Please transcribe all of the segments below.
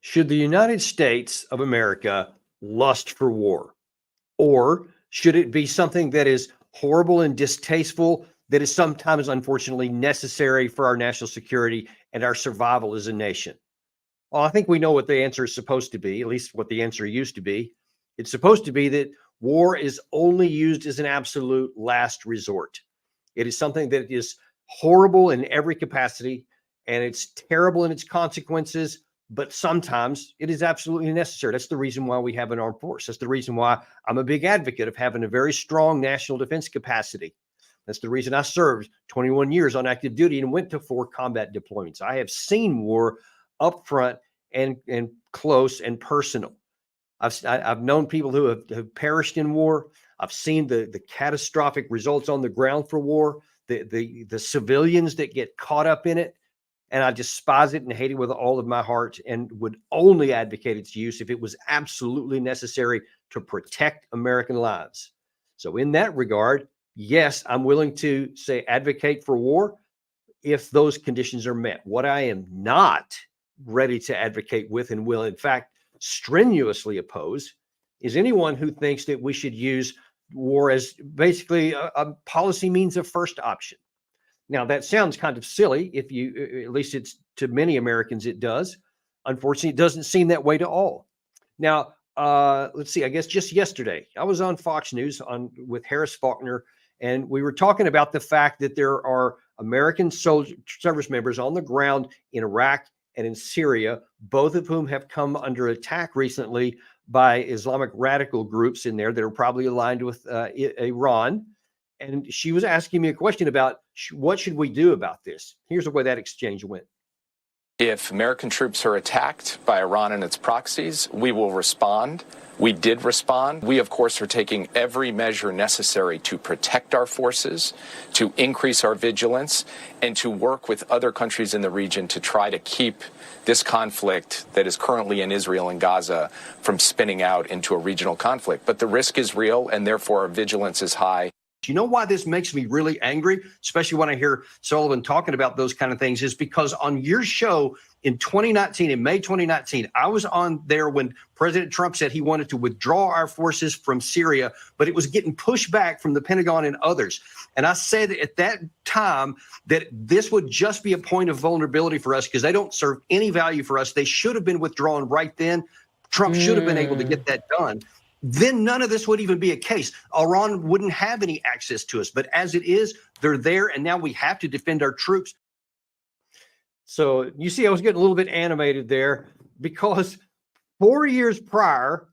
Should the United States of America lust for war? Or should it be something that is horrible and distasteful, that is sometimes, unfortunately, necessary for our national security and our survival as a nation? Well, I think we know what the answer is supposed to be, at least what the answer used to be. It's supposed to be that war is only used as an absolute last resort. It is something that is horrible in every capacity, and it's terrible in its consequences, but sometimes it is absolutely necessary. That's the reason why we have an armed force. That's the reason why I'm a big advocate of having a very strong national defense capacity. That's the reason I served 21 years on active duty and went to 4 combat deployments. I have seen war up front and close and personal. I've known people who have perished in war. I've seen the catastrophic results on the ground for war, the civilians that get caught up in it. And I despise it and hate it with all of my heart, and would only advocate its use if it was absolutely necessary to protect American lives. So in that regard, yes, I'm willing to say advocate for war if those conditions are met. What I am not ready to advocate with, and will in fact strenuously oppose, is anyone who thinks that we should use war as basically a policy means of first option. Now, that sounds kind of silly. If you, at least it's to many Americans, it does. Unfortunately, it doesn't seem that way to all. Now, let's see, I guess just yesterday, I was on Fox News with Harris Faulkner, and we were talking about the fact that there are American service members on the ground in Iraq and in Syria, both of whom have come under attack recently by Islamic radical groups in there that are probably aligned with Iran. And she was asking me a question about what should we do about this? Here's the way that exchange went. If American troops are attacked by Iran and its proxies, we will respond. We did respond. We, of course, are taking every measure necessary to protect our forces, to increase our vigilance, and to work with other countries in the region to try to keep this conflict that is currently in Israel and Gaza from spinning out into a regional conflict. But the risk is real, and therefore our vigilance is high. You know why this makes me really angry, especially when I hear Sullivan talking about those kind of things, is because on your show in 2019, in May 2019, I was on there when President Trump said he wanted to withdraw our forces from Syria, but it was getting pushed back from the Pentagon and others. And I said at that time that this would just be a point of vulnerability for us because they don't serve any value for us. They should have been withdrawn right then. Trump should have been able to get that done. Then none of this would even be a case. Iran wouldn't have any access to us. But as it is, they're there, and now we have to defend our troops. So you see, I was getting a little bit animated there because 4 years prior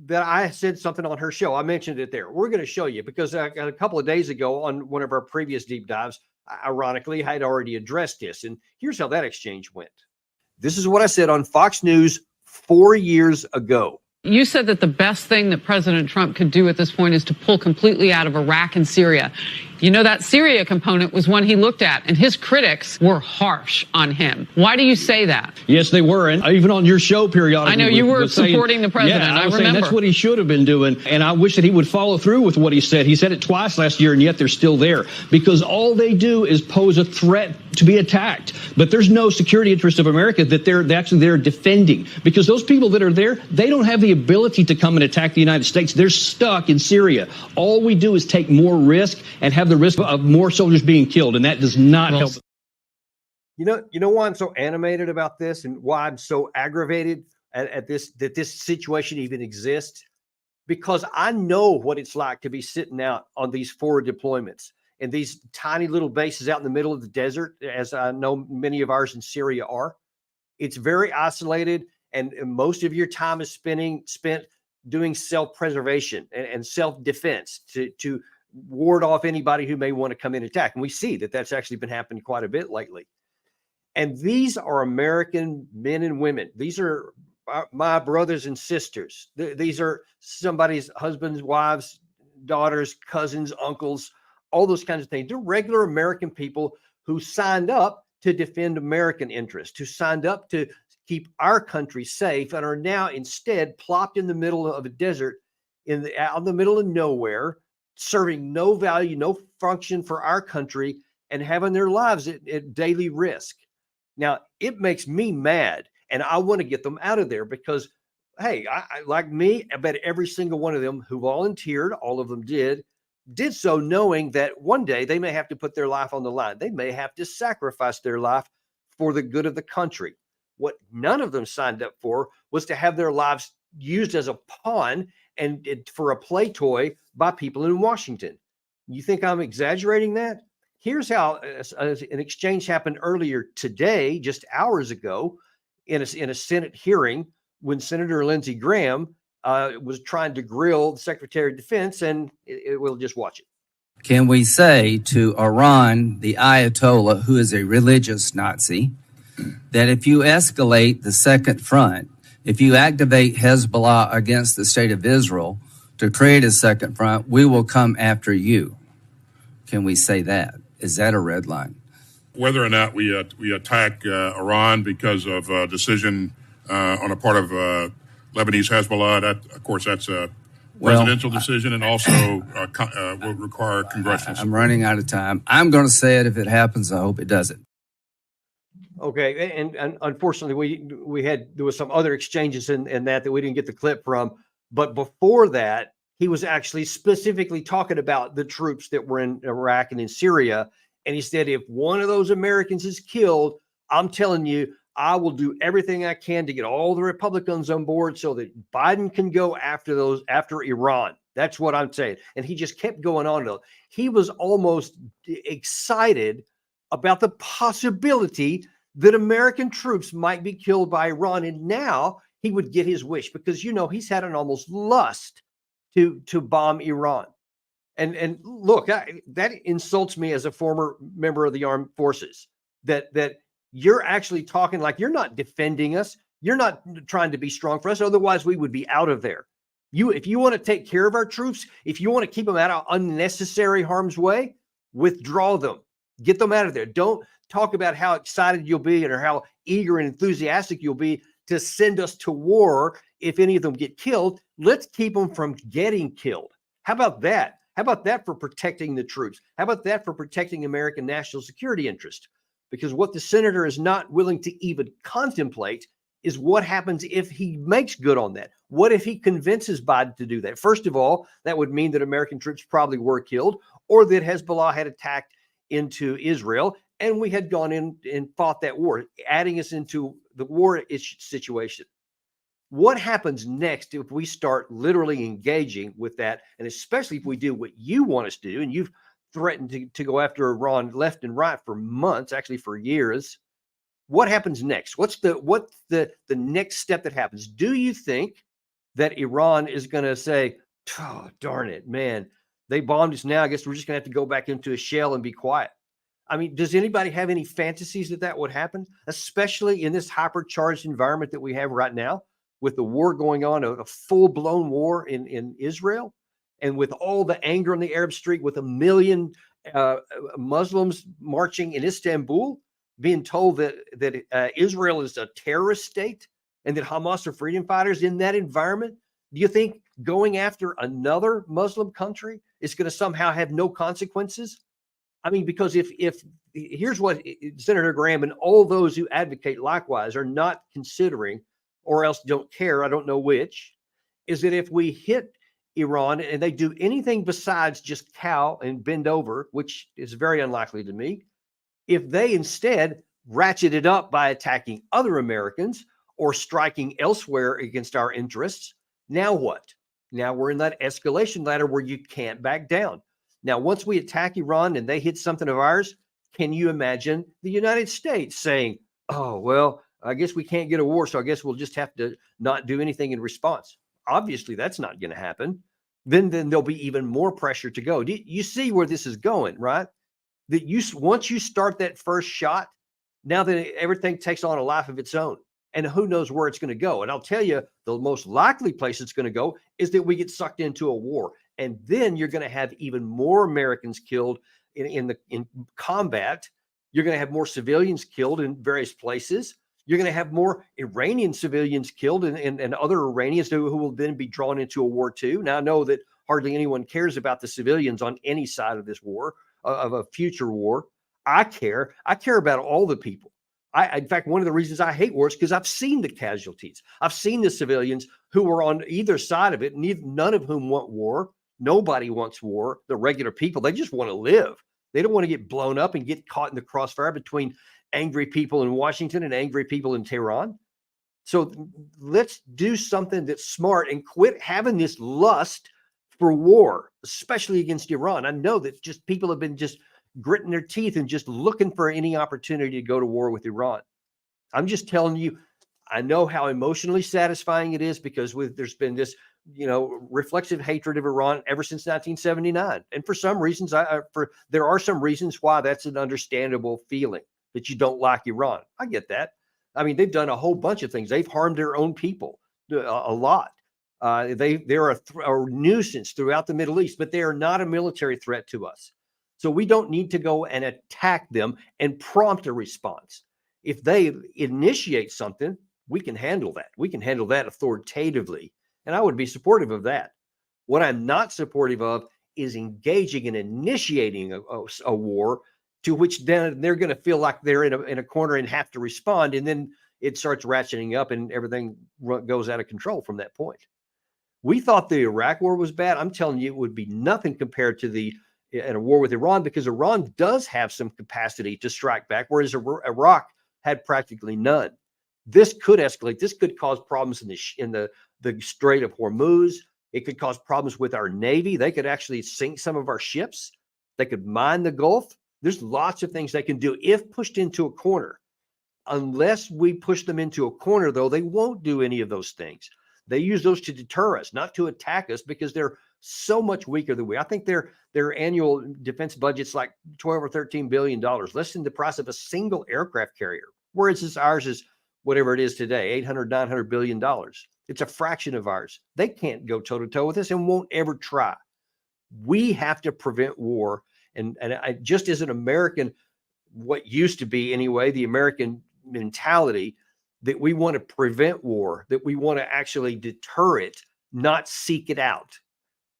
that I said something on her show, I mentioned it there. We're going to show you because a couple of days ago on one of our previous deep dives, ironically, I had already addressed this. And here's how that exchange went. This is what I said on Fox News 4 years ago. You said that the best thing that President Trump could do at this point is to pull completely out of Iraq and Syria. You know, that Syria component was one he looked at, and his critics were harsh on him. Why do you say that? Yes, they were. And even on your show periodically. I know you were supporting the president. Yeah, I was remember. saying that's what he should have been doing. And I wish that he would follow through with what he said. He said it twice last year, and yet they're still there because all they do is pose a threat to be attacked. But there's no security interest of America that they're defending, because those people that are there, they don't have the ability to come and attack the United States. They're stuck in Syria. All we do is take more risk and have the risk of more soldiers being killed, and that does not help. You know why I'm so animated about this and why I'm so aggravated at this, that this situation even exists? Because I know what it's like to be sitting out on these forward deployments and these tiny little bases out in the middle of the desert, as I know many of ours in Syria are. It's very isolated, and most of your time is spent doing self-preservation and self-defense to ward off anybody who may want to come in and attack. And we see that that's actually been happening quite a bit lately. And these are American men and women. These are my brothers and sisters. These are somebody's husbands, wives, daughters, cousins, uncles, all those kinds of things. They're regular American people who signed up to defend American interests, who signed up to keep our country safe, and are now instead plopped in the middle of a desert out in the middle of nowhere, serving no value, no function for our country, and having their lives at daily risk. Now, it makes me mad. And I want to get them out of there because, hey, like me, I bet every single one of them who volunteered, all of them did so knowing that one day they may have to put their life on the line. They may have to sacrifice their life for the good of the country. What none of them signed up for was to have their lives used as a pawn and for a play toy by people in Washington. You think I'm exaggerating that? Here's how an exchange happened earlier today, just hours ago, in a Senate hearing when Senator Lindsey Graham was trying to grill the Secretary of Defense, and we'll just watch it. Can we say to Iran, the Ayatollah, who is a religious Nazi, that if you escalate the second front, if you activate Hezbollah against the state of Israel to create a second front, we will come after you? Can we say that? Is that a red line? Whether or not we attack Iran because of a decision on a part of Lebanese Hezbollah, that, of course, that's a presidential decision and also will require congressional support. I'm running out of time. I'm going to say it if it happens. I hope it doesn't. Okay, and unfortunately, there was some other exchanges in that we didn't get the clip from. But before that, he was actually specifically talking about the troops that were in Iraq and in Syria. And he said, if one of those Americans is killed, I'm telling you, I will do everything I can to get all the Republicans on board so that Biden can go after Iran. That's what I'm saying. And he just kept going on. He was almost excited about the possibility that American troops might be killed by Iran. And now he would get his wish because, he's had an almost lust to bomb Iran. And look, that insults me as a former member of the armed forces, that you're actually talking like you're not defending us. You're not trying to be strong for us. Otherwise, we would be out of there. If you want to take care of our troops, if you want to keep them out of unnecessary harm's way, withdraw them. Get them out of there. Don't talk about how excited you'll be or how eager and enthusiastic you'll be to send us to war if any of them get killed. Let's keep them from getting killed. How about that? How about that for protecting the troops? How about that for protecting American national security interest? Because what the senator is not willing to even contemplate is what happens if he makes good on that. What if he convinces Biden to do that? First of all, that would mean that American troops probably were killed, or that Hezbollah had attacked into Israel and we had gone in and fought that war, adding us into the war situation. What happens next if we start literally engaging with that? And especially if we do what you want us to do, and you've threatened to go after Iran left and right for months, actually for years. What happens next? What's the next step that happens? Do you think that Iran is going to say, oh, darn it, man, they bombed us now. I guess we're just going to have to go back into a shell and be quiet. I mean, does anybody have any fantasies that would happen, especially in this hypercharged environment that we have right now with the war going on, a full-blown war in Israel, and with all the anger on the Arab Street, with 1 million Muslims marching in Istanbul, being told that Israel is a terrorist state and that Hamas are freedom fighters in that environment? Do you think going after another Muslim country is going to somehow have no consequences? I mean, because if here's what Senator Graham and all those who advocate likewise are not considering, or else don't care, I don't know which, is that if we hit Iran and they do anything besides just cow and bend over, which is very unlikely to me, if they instead ratchet it up by attacking other Americans or striking elsewhere against our interests, now what? Now we're in that escalation ladder where you can't back down. Now, once we attack Iran and they hit something of ours, can you imagine the United States saying, oh, well, I guess we can't get a war, so I guess we'll just have to not do anything in response? Obviously, that's not going to happen. Then there'll be even more pressure to go. You see where this is going, right? That once you start that first shot, now that everything takes on a life of its own, and who knows where it's going to go. And I'll tell you, the most likely place it's going to go is that we get sucked into a war. And then you're going to have even more Americans killed in combat. You're going to have more civilians killed in various places. You're going to have more Iranian civilians killed and other Iranians who will then be drawn into a war too. Now, I know that hardly anyone cares about the civilians on any side of this war, of a future war. I care. I care about all the people. In fact, one of the reasons I hate war is because I've seen the casualties. I've seen the civilians who were on either side of it, none of whom want war. Nobody wants war. The regular people, they just want to live. They don't want to get blown up and get caught in the crossfire between angry people in Washington and angry people in Tehran. So let's do something that's smart and quit having this lust for war, especially against Iran. I know that just people have been just gritting their teeth and just looking for any opportunity to go to war with Iran. I'm just telling you, I know how emotionally satisfying it is because there's been this, reflexive hatred of Iran ever since 1979. And for some reasons, there are some reasons why that's an understandable feeling that you don't like Iran. I get that. I mean, they've done a whole bunch of things. They've harmed their own people a lot. They're a nuisance throughout the Middle East, but they are not a military threat to us. So we don't need to go and attack them and prompt a response. If they initiate something, we can handle that. We can handle that authoritatively. And I would be supportive of that. What I'm not supportive of is engaging and initiating a war to which then they're going to feel like they're in a corner and have to respond. And then it starts ratcheting up and everything goes out of control from that point. We thought the Iraq war was bad. I'm telling you, it would be nothing compared to in a war with Iran, because Iran does have some capacity to strike back, whereas Iraq had practically none. This could escalate. This could cause problems in the Strait of Hormuz. It could cause problems with our Navy. They could actually sink some of our ships. They could mine the Gulf. There's lots of things they can do if pushed into a corner. Unless we push them into a corner, though, they won't do any of those things. They use those to deter us, not to attack us, because they're so much weaker than we. I think their annual defense budget's like $12 or $13 billion, less than the price of a single aircraft carrier. Whereas ours is whatever it is today, $800, $900 billion. It's a fraction of ours. They can't go toe to toe with us and won't ever try. We have to prevent war. And I, just as an American, what used to be anyway, the American mentality that we want to prevent war, that we want to actually deter it, not seek it out.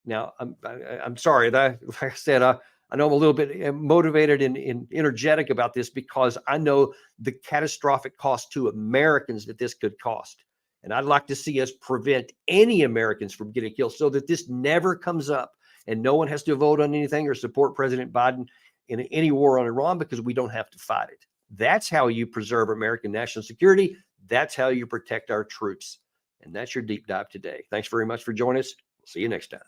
Now, I'm sorry that, like I said, I know I'm a little bit motivated and energetic about this because I know the catastrophic cost to Americans that this could cost. And I'd like to see us prevent any Americans from getting killed so that this never comes up and no one has to vote on anything or support President Biden in any war on Iran, because we don't have to fight it. That's how you preserve American national security. That's how you protect our troops. And that's your deep dive today. Thanks very much for joining us. We'll see you next time.